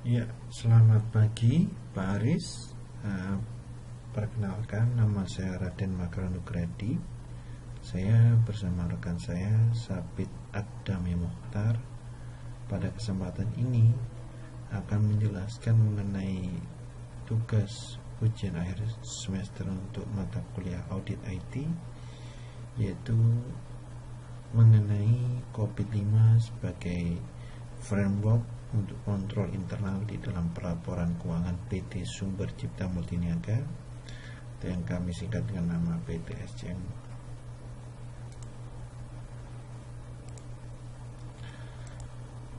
Ya, selamat pagi Pak Aris. Perkenalkan, nama saya Raden Makarunugradi. Saya bersama rekan saya Sabit Adami Mokhtar. Pada kesempatan ini akan menjelaskan mengenai tugas ujian akhir semester untuk mata kuliah Audit IT, yaitu mengenai COVID-5 sebagai framework untuk kontrol internal di dalam pelaporan keuangan PT Sumber Cipta Multiniaga, yang kami singkat dengan nama PT SCM.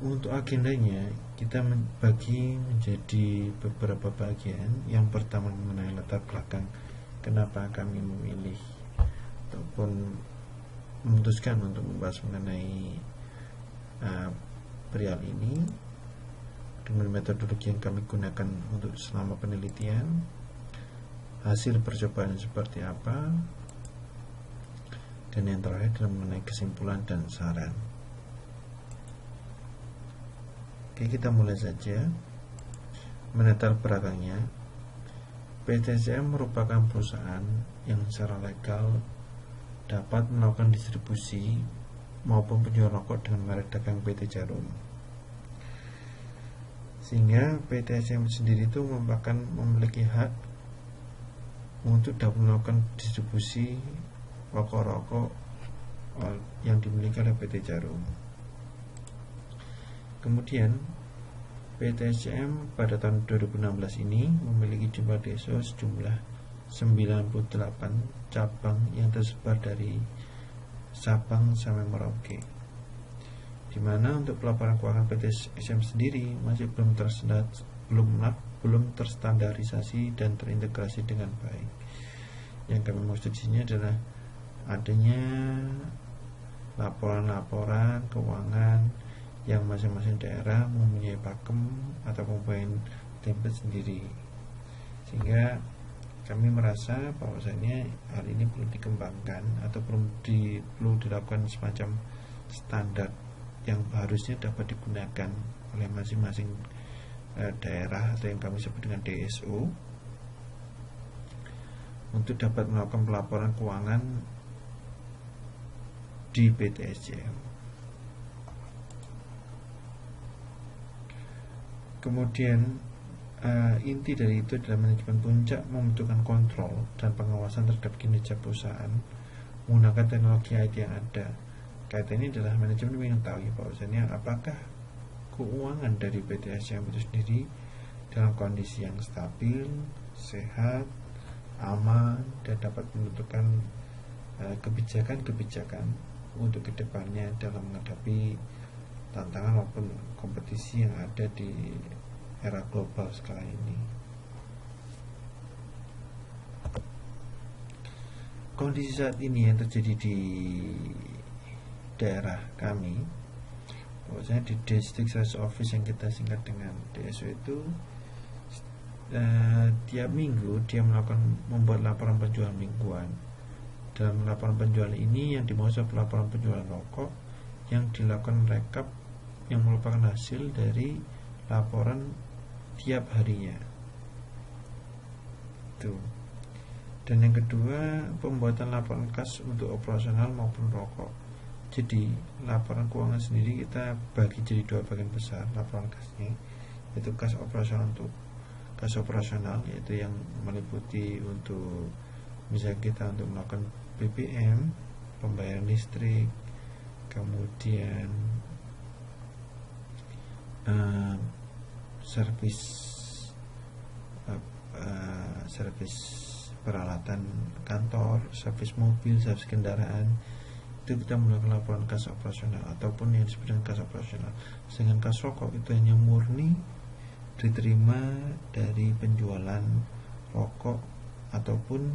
Untuk agendanya kita bagi menjadi beberapa bagian. Yang pertama mengenai latar belakang kenapa kami memilih ataupun memutuskan untuk membahas mengenai perihal ini dengan metodologi yang kami gunakan untuk selama penelitian, hasil percobaan seperti apa, dan yang terakhir adalah mengenai kesimpulan dan saran. Oke, kita mulai saja. Menetar belakangnya, PT SCM merupakan perusahaan yang secara legal dapat melakukan distribusi maupun penjualan rokok dengan merek dagang PT Jarum. Sehingga PT SCM sendiri itu memiliki hak untuk dapat melakukan distribusi rokok-rokok yang dimiliki oleh PT Jarum. Kemudian PT SCM pada tahun 2016 ini memiliki jumlah DSO sejumlah 98 cabang yang tersebar dari Sabang sampai Merauke, di mana untuk pelaporan keuangan PT SCM sendiri masih belum terstandarisasi dan terintegrasi dengan baik. Yang kami maksud di sini adalah adanya laporan-laporan keuangan yang masing-masing daerah mempunyai pakem atau mempunyai template sendiri, sehingga kami merasa bahwasanya hal ini perlu dikembangkan atau perlu dilakukan semacam standar yang harusnya dapat digunakan oleh masing-masing daerah atau yang kami sebut dengan DSO untuk dapat melakukan pelaporan keuangan di PT SCM. Kemudian inti dari itu adalah manajemen puncak membutuhkan kontrol dan pengawasan terhadap kinerja perusahaan menggunakan teknologi IT yang ada. Kaitan ini adalah manajemen mengetahui bahwasanya apakah keuangan dari PT SCM itu sendiri dalam kondisi yang stabil, sehat, aman, dan dapat menentukan kebijakan-kebijakan untuk kedepannya dalam menghadapi tantangan maupun kompetisi yang ada di era global sekarang ini. Kondisi saat ini yang terjadi di daerah kami, bahwasanya di District Sales Office yang kita singkat dengan DSO itu tiap minggu dia membuat laporan penjualan mingguan. Dalam laporan penjualan ini yang dimaksud laporan penjualan rokok yang dilakukan rekap yang merupakan hasil dari laporan tiap harinya. Tuh. Dan yang kedua, pembuatan laporan kas untuk operasional maupun rokok. Jadi laporan keuangan sendiri kita bagi jadi dua bagian besar laporan kasnya, yaitu kas operasional yaitu yang meliputi untuk misalnya kita untuk melakukan BBM, pembayaran listrik, kemudian servis peralatan kantor, servis mobil, servis kendaraan, itu kita melakukan laporan kas operasional ataupun yang disebut dengan kas operasional. Sedangkan kas rokok itu hanya murni diterima dari penjualan rokok ataupun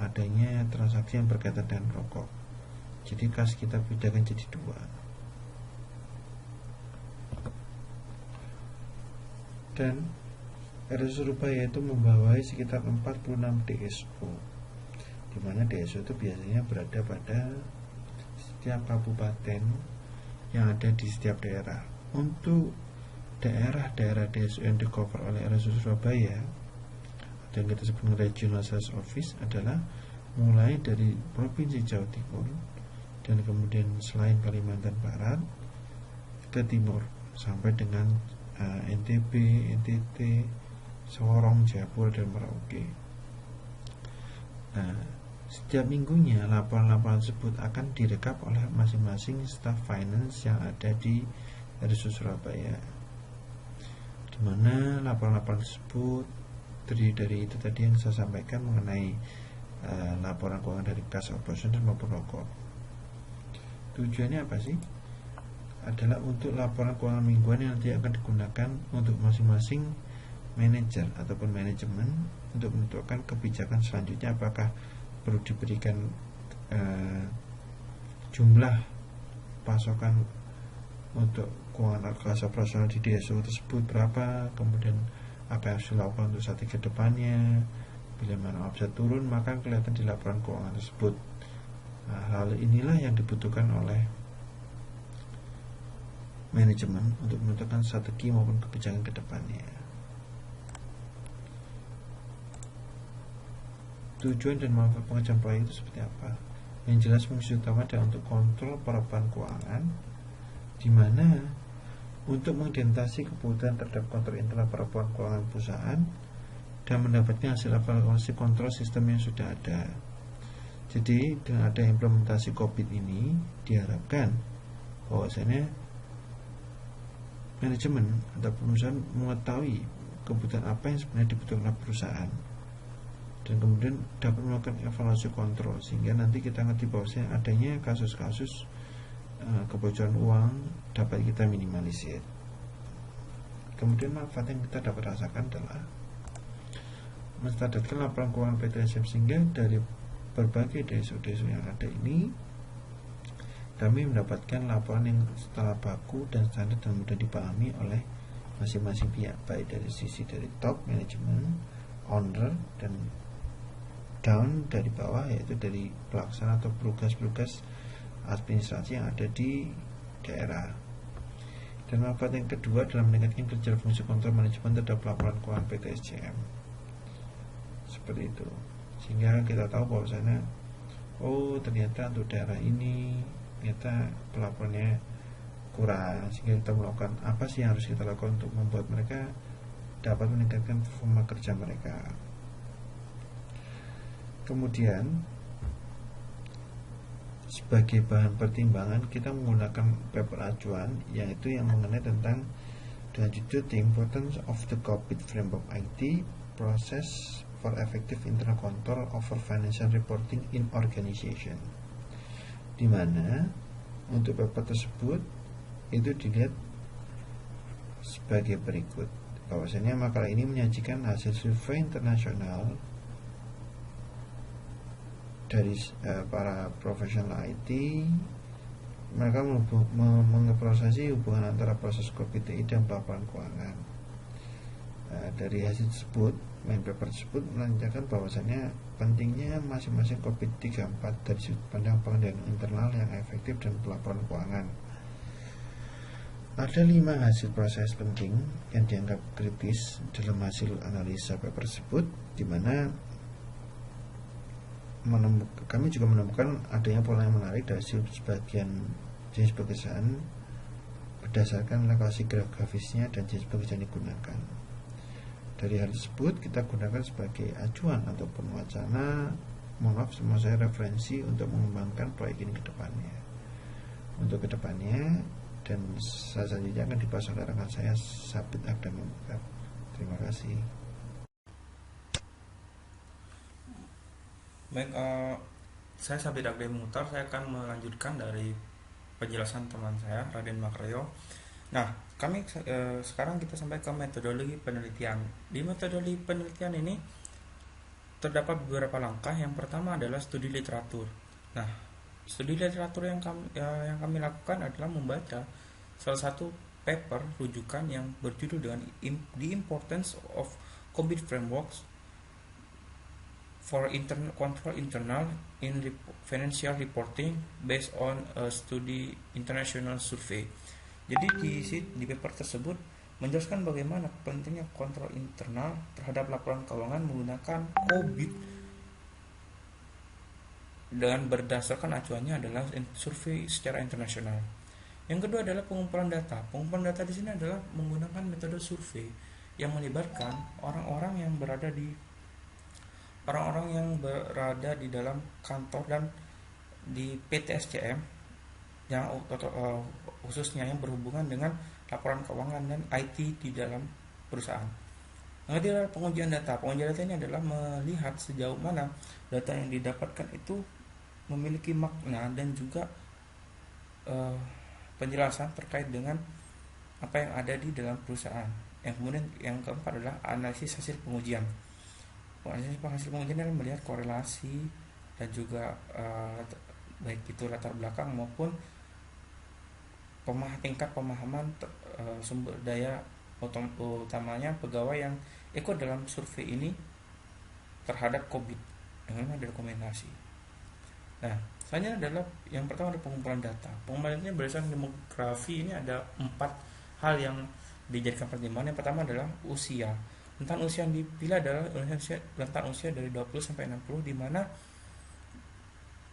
adanya transaksi yang berkaitan dengan rokok. Jadi kas kita bedakan jadi dua. Dan RS Surabaya itu membawai sekitar 46 DSO, di mana DSO itu biasanya berada pada setiap kabupaten yang ada di setiap daerah. Untuk daerah-daerah DSO yang di cover oleh RSU Surabaya atau yang kita sebut Regional Sales Office adalah mulai dari Provinsi Jawa Timur dan kemudian selain Kalimantan Barat ke timur sampai dengan NTB, NTT, Sorong, Jayapura, dan Merauke. Nah, setiap minggunya laporan-laporan tersebut akan direkap oleh masing-masing staf finance yang ada di RSU Surabaya, di mana laporan-laporan tersebut terdiri dari itu tadi yang saya sampaikan mengenai laporan keuangan dari kas operasional maupun rokok. Tujuannya apa sih? Adalah untuk laporan keuangan mingguan yang nanti akan digunakan untuk masing-masing manajer ataupun manajemen untuk menentukan kebijakan selanjutnya, apakah perlu diberikan jumlah pasokan untuk keuangan kas operasional di DSO tersebut berapa, kemudian apa yang harus dilakukan untuk strategi ke depannya, bila mana bisa turun maka kelihatan di laporan keuangan tersebut. Nah, hal inilah yang dibutuhkan oleh manajemen untuk menentukan strategi maupun kebijakan ke depannya. Tujuan dan manfaat pengajaran proyek itu seperti apa? Yang jelas fungsi utama adalah untuk kontrol peramparan keuangan, di mana untuk mengidentifikasi kebutuhan terhadap kontrol internal peramparan keuangan perusahaan dan mendapatkan hasil evaluasi kontrol sistem yang sudah ada. Jadi dengan ada implementasi COVID ini diharapkan bahwasanya manajemen atau perusahaan mengetahui kebutuhan apa yang sebenarnya dibutuhkan oleh perusahaan dan kemudian dapat melakukan evaluasi kontrol, sehingga nanti kita ngerti bahwasanya adanya kasus-kasus kebocoran uang dapat kita minimalisir. Kemudian manfaat yang kita dapat rasakan adalah menstadarkan laporan keuangan PTSM, sehingga dari berbagai DSO-DSO yang ada ini kami mendapatkan laporan yang setelah baku dan standar dan mudah dipahami oleh masing-masing pihak, baik dari sisi dari top manajemen, owner, dan down dari bawah, yaitu dari pelaksana atau petugas-petugas administrasi yang ada di daerah. Dan manfaat yang kedua adalah meningkatkan kerja fungsi kontrol manajemen terhadap laporan keuangan PTSCM. Seperti itu. Sehingga kita tahu bahwasanya ternyata untuk daerah ini ternyata pelaporannya kurang, sehingga kita melakukan apa sih yang harus kita lakukan untuk membuat mereka dapat meningkatkan performa kerja mereka. Kemudian sebagai bahan pertimbangan kita menggunakan paper acuan, yaitu yang mengenai tentang dengan judul The Importance of the COVID Framework IT Process for Effective Internal Control over Financial Reporting in Organization, di mana untuk paper tersebut itu dilihat sebagai berikut, bahwasanya makalah ini menyajikan hasil survei internasional dari para profesional IT. Mereka mengeprosesi hubungan antara proses COVID dan pelaporan keuangan. Dari hasil tersebut, main paper tersebut menandakan bahwasannya pentingnya masing-masing COVID-34 dari sudut pandang pengendalian internal yang efektif dan pelaporan keuangan. Ada 5 hasil proses penting yang dianggap kritis dalam hasil analisa paper tersebut, di mana kami juga menemukan adanya pola yang menarik dari sebagian jenis pekerjaan berdasarkan lokasi geografisnya dan jenis pekerjaan digunakan. Dari hal tersebut kita gunakan sebagai acuan ataupun wacana, semua saya referensi untuk mengembangkan proyek ini ke depannya. Untuk ke depannya, dan selanjutnya akan dibahas oleh rekan saya Sabit Agdam. Terima kasih. Baik, saya Sabit Agdam Muhtar. Saya akan melanjutkan dari penjelasan teman saya Raden Makroyo. Nah, sekarang kita sampai ke metodologi penelitian. Di metodologi penelitian ini terdapat beberapa langkah. Yang pertama adalah studi literatur. Nah, studi literatur yang kami lakukan adalah membaca salah satu paper rujukan yang berjudul dengan The Importance of COVID Frameworks for Control Internal in Financial Reporting based on a study international survey. Jadi di paper tersebut menjelaskan bagaimana pentingnya kontrol internal terhadap laporan keuangan menggunakan COVID dan berdasarkan acuannya adalah survei secara internasional. Yang kedua adalah pengumpulan data. Pengumpulan data di sini adalah menggunakan metode survei yang melibatkan orang-orang yang berada di dalam kantor dan di PT SCM yang khususnya yang berhubungan dengan laporan keuangan dan IT di dalam perusahaan. Yang ketiga adalah pengujian data. Pengujian data ini adalah melihat sejauh mana data yang didapatkan itu memiliki makna dan juga penjelasan terkait dengan apa yang ada di dalam perusahaan. Yang keempat adalah analisis hasil pengujian. Hasil pengujian adalah melihat korelasi dan juga baik itu latar belakang maupun tingkat pemahaman sumber daya utamanya pegawai yang ikut dalam survei ini terhadap COVID dengan ada dokumentasi. Nah, selanjutnya adalah yang pertama adalah pengumpulan data. Pengumpulan data berdasarkan demografi ini ada 4 hal yang dijadikan pertimbangan. Yang pertama adalah usia. Rentang usia yang dipilih adalah rentang usia dari 20 sampai 60 di mana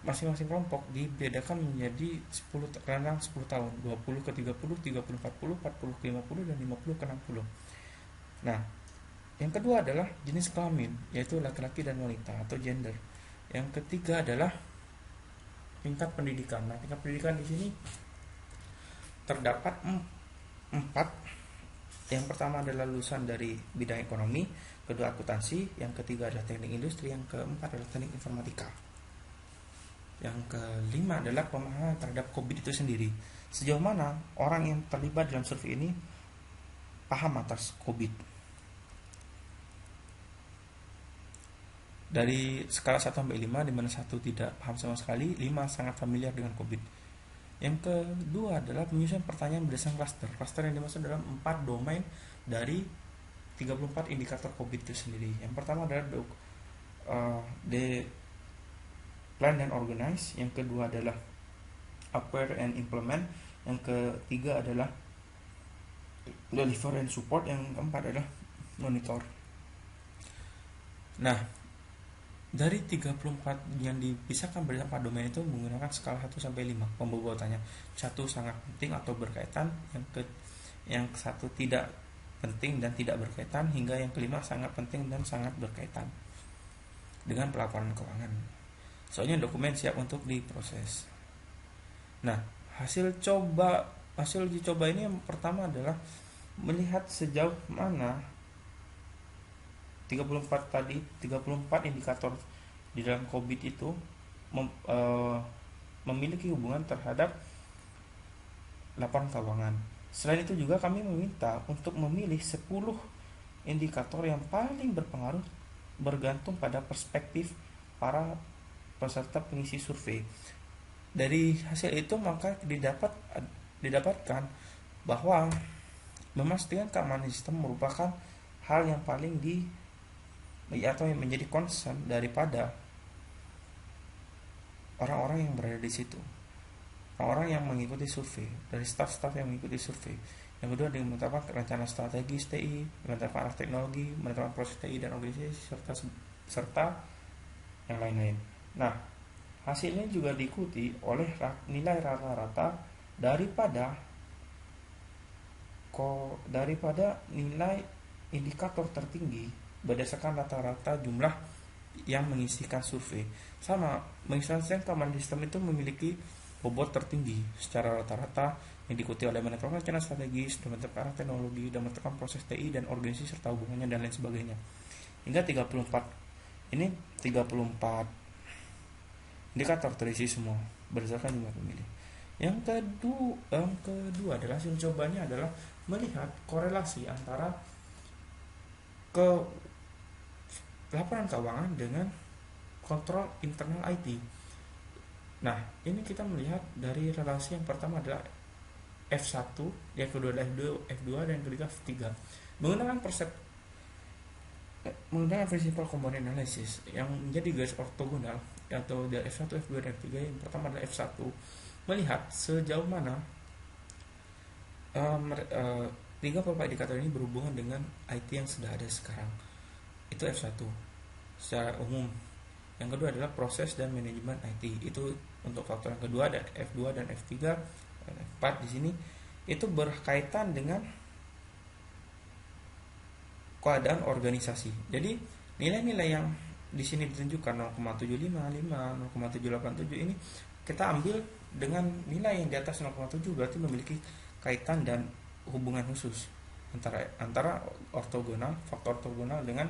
masing-masing kelompok dibedakan menjadi rentang 10 tahun, 20 ke 30, 30 40, 40 ke 50 dan 50 ke 60. Nah, yang kedua adalah jenis kelamin, yaitu laki-laki dan wanita atau gender. Yang ketiga adalah tingkat pendidikan. Nah, tingkat pendidikan di sini terdapat 4. Yang pertama adalah lulusan dari bidang ekonomi, kedua akuntansi, yang ketiga adalah teknik industri, yang keempat adalah teknik informatika. Yang kelima adalah pemahaman terhadap COVID itu sendiri. Sejauh mana orang yang terlibat dalam survei ini paham atas COVID. Dari skala 1 sampai 5, di mana 1 tidak paham sama sekali, 5 sangat familiar dengan COVID. Yang kedua adalah penyusunan pertanyaan berdasarkan cluster. Cluster yang dimaksud dalam 4 domain dari 34 indikator COVID itu sendiri. Yang pertama adalah plan dan organize. Yang kedua adalah acquire and implement. Yang ketiga adalah deliver and support. Yang keempat adalah monitor. Nah, dari 34 yang dipisahkan berdasarkan domain itu menggunakan skala 1 sampai 5 pembobotannya. 1 sangat penting atau berkaitan, yang 1 tidak penting dan tidak berkaitan, hingga yang kelima sangat penting dan sangat berkaitan dengan pelaporan keuangan. Soalnya dokumen siap untuk diproses. Nah, hasil uji coba ini yang pertama adalah melihat sejauh mana 34 indikator di dalam COVID itu memiliki hubungan terhadap laporan keuangan. Selain itu juga kami meminta untuk memilih 10 indikator yang paling berpengaruh bergantung pada perspektif para peserta pengisi survei. Dari hasil itu maka didapatkan bahwa memastikan keamanan sistem merupakan hal yang paling atau yang menjadi concern daripada orang-orang yang berada di situ, orang-orang yang mengikuti survei, dari staf-staf yang mengikuti survei. Yang kedua dengan menetapkan rencana strategis TI, menetapkan arah teknologi, menetapkan proses TI dan organisasi serta yang lain-lain. Nah, hasilnya juga diikuti oleh nilai rata-rata daripada nilai indikator tertinggi berdasarkan rata-rata jumlah yang mengisikan survei. Sama, menginstansikan keamanan sistem itu memiliki bobot tertinggi secara rata-rata yang diikuti oleh menetapkan rencana strategis, menetapkan arah teknologi, dan menetapkan proses TI dan organisasi serta hubungannya dan lain sebagainya. Hingga 34 indikator terisi semua berdasarkan jumlah pemilih. Yang kedua adalah hasil cobanya adalah melihat korelasi antara laporan keuangan dengan kontrol internal IT. Nah, ini kita melihat dari relasi yang pertama adalah F1, yang kedua adalah F2 dan yang ketiga F3. Menggunakan principal component analysis yang menjadi garis ortogonal atau dari F1, F2 dan F3. Yang pertama adalah F1, melihat sejauh mana 34 indikator ini berhubungan dengan IT yang sudah ada sekarang. Itu F1 secara umum. Yang kedua adalah proses dan manajemen IT. Itu untuk faktor yang kedua. Dan F2 dan F3 dan F4 di sini itu berkaitan dengan keadaan organisasi. Jadi nilai-nilai yang di sini ditunjukkan 0,755, 0,787 ini kita ambil dengan nilai yang di atas 0,7, berarti memiliki kaitan dan hubungan khusus antara ortogonal, faktor ortogonal dengan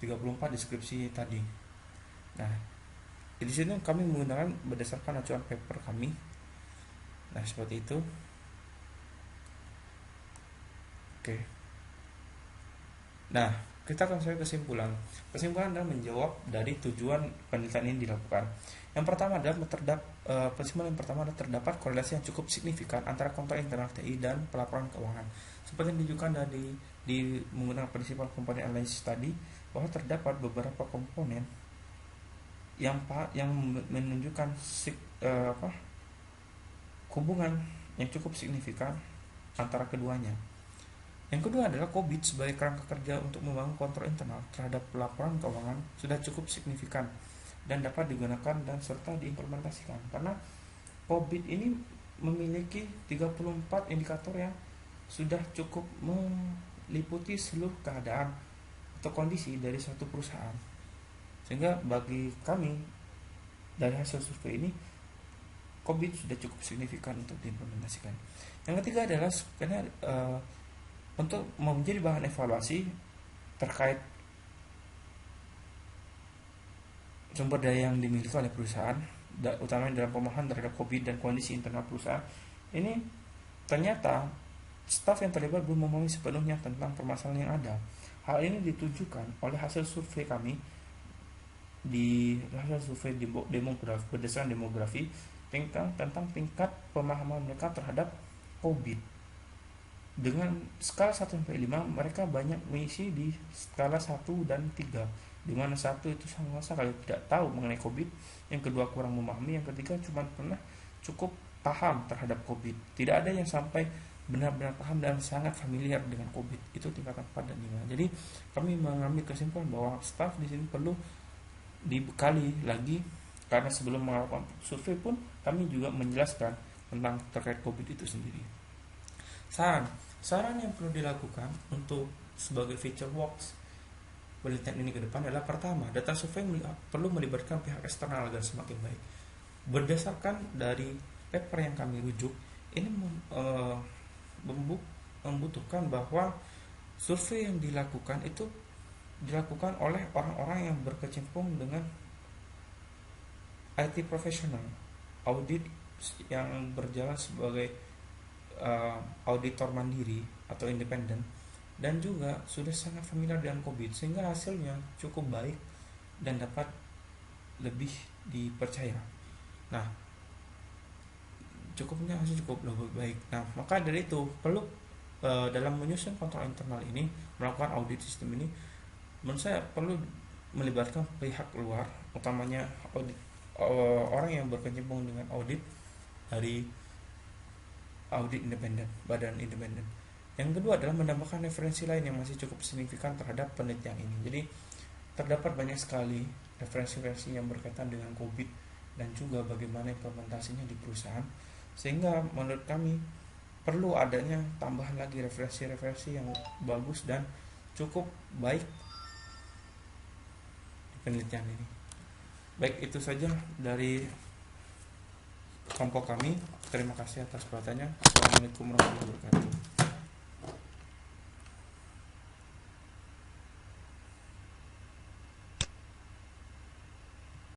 34 deskripsi tadi. Nah, di sini kami menggunakan berdasarkan acuan paper kami. Nah, seperti itu. Oke. Nah, kita akan sampai kesimpulan. Kesimpulan adalah menjawab dari tujuan penelitian ini dilakukan. Yang pertama adalah kesimpulan yang pertama adalah terdapat korelasi yang cukup signifikan antara kontrol internal TI dan pelaporan keuangan. Seperti yang ditunjukkan di menggunakan prinsip komponen analisis tadi, bahwa terdapat beberapa komponen yang menunjukkan hubungan yang cukup signifikan antara keduanya. Yang kedua adalah COVID sebagai kerangka kerja untuk membangun kontrol internal terhadap laporan keuangan sudah cukup signifikan dan dapat digunakan dan serta diimplementasikan, karena COVID ini memiliki 34 indikator yang sudah cukup meliputi seluruh keadaan atau kondisi dari suatu perusahaan. Sehingga bagi kami dari hasil survei ini, COVID sudah cukup signifikan untuk diimplementasikan. Yang ketiga adalah sebenarnya untuk menjadi bahan evaluasi terkait sumber daya yang dimiliki oleh perusahaan, utamanya dalam pemahaman terhadap COVID dan kondisi internal perusahaan. Ini ternyata staf yang terlibat belum memahami sepenuhnya tentang permasalahan yang ada. Hal ini ditujukan oleh hasil survei kami berdasarkan demografi tentang tingkat pemahaman mereka terhadap COVID. Dengan skala 1-5 mereka banyak mengisi di skala 1 dan 3, di mana 1 itu sama sekali tidak tahu mengenai COVID, yang kedua kurang memahami, yang ketiga cuma pernah cukup paham terhadap COVID. Tidak ada yang sampai benar-benar paham dan sangat familiar dengan COVID. Itu tingkatan 4 dan 5. Jadi kami mengambil kesimpulan bahwa staf di sini perlu dibekali lagi, karena sebelum melakukan survei pun kami juga menjelaskan tentang terkait COVID itu sendiri. Saran yang perlu dilakukan untuk sebagai feature works penelitian ini ke depan adalah: pertama, data survei perlu melibatkan pihak eksternal agar semakin baik. Berdasarkan dari paper yang kami rujuk, ini membutuhkan bahwa survei yang dilakukan itu dilakukan oleh orang-orang yang berkecimpung dengan IT profesional, audit yang berjalan sebagai auditor mandiri atau independen, dan juga sudah sangat familiar dengan COVID, sehingga hasilnya cukup baik dan dapat lebih dipercaya. Nah, hasil cukup lebih baik. Nah, maka dari itu perlu dalam menyusun kontrol internal ini, melakukan audit sistem ini, menurut saya perlu melibatkan pihak luar, utamanya orang yang berkecimpung dengan audit dari audit independen, badan independen. Yang kedua adalah menambahkan referensi lain yang masih cukup signifikan terhadap penelitian ini. Jadi terdapat banyak sekali referensi-referensi yang berkaitan dengan COVID dan juga bagaimana implementasinya di perusahaan, sehingga menurut kami perlu adanya tambahan lagi referensi-referensi yang bagus dan cukup baik di penelitian ini. Baik, itu saja dari kelompok kami. Terima kasih atas perhatiannya. Assalamualaikum warahmatullahi wabarakatuh.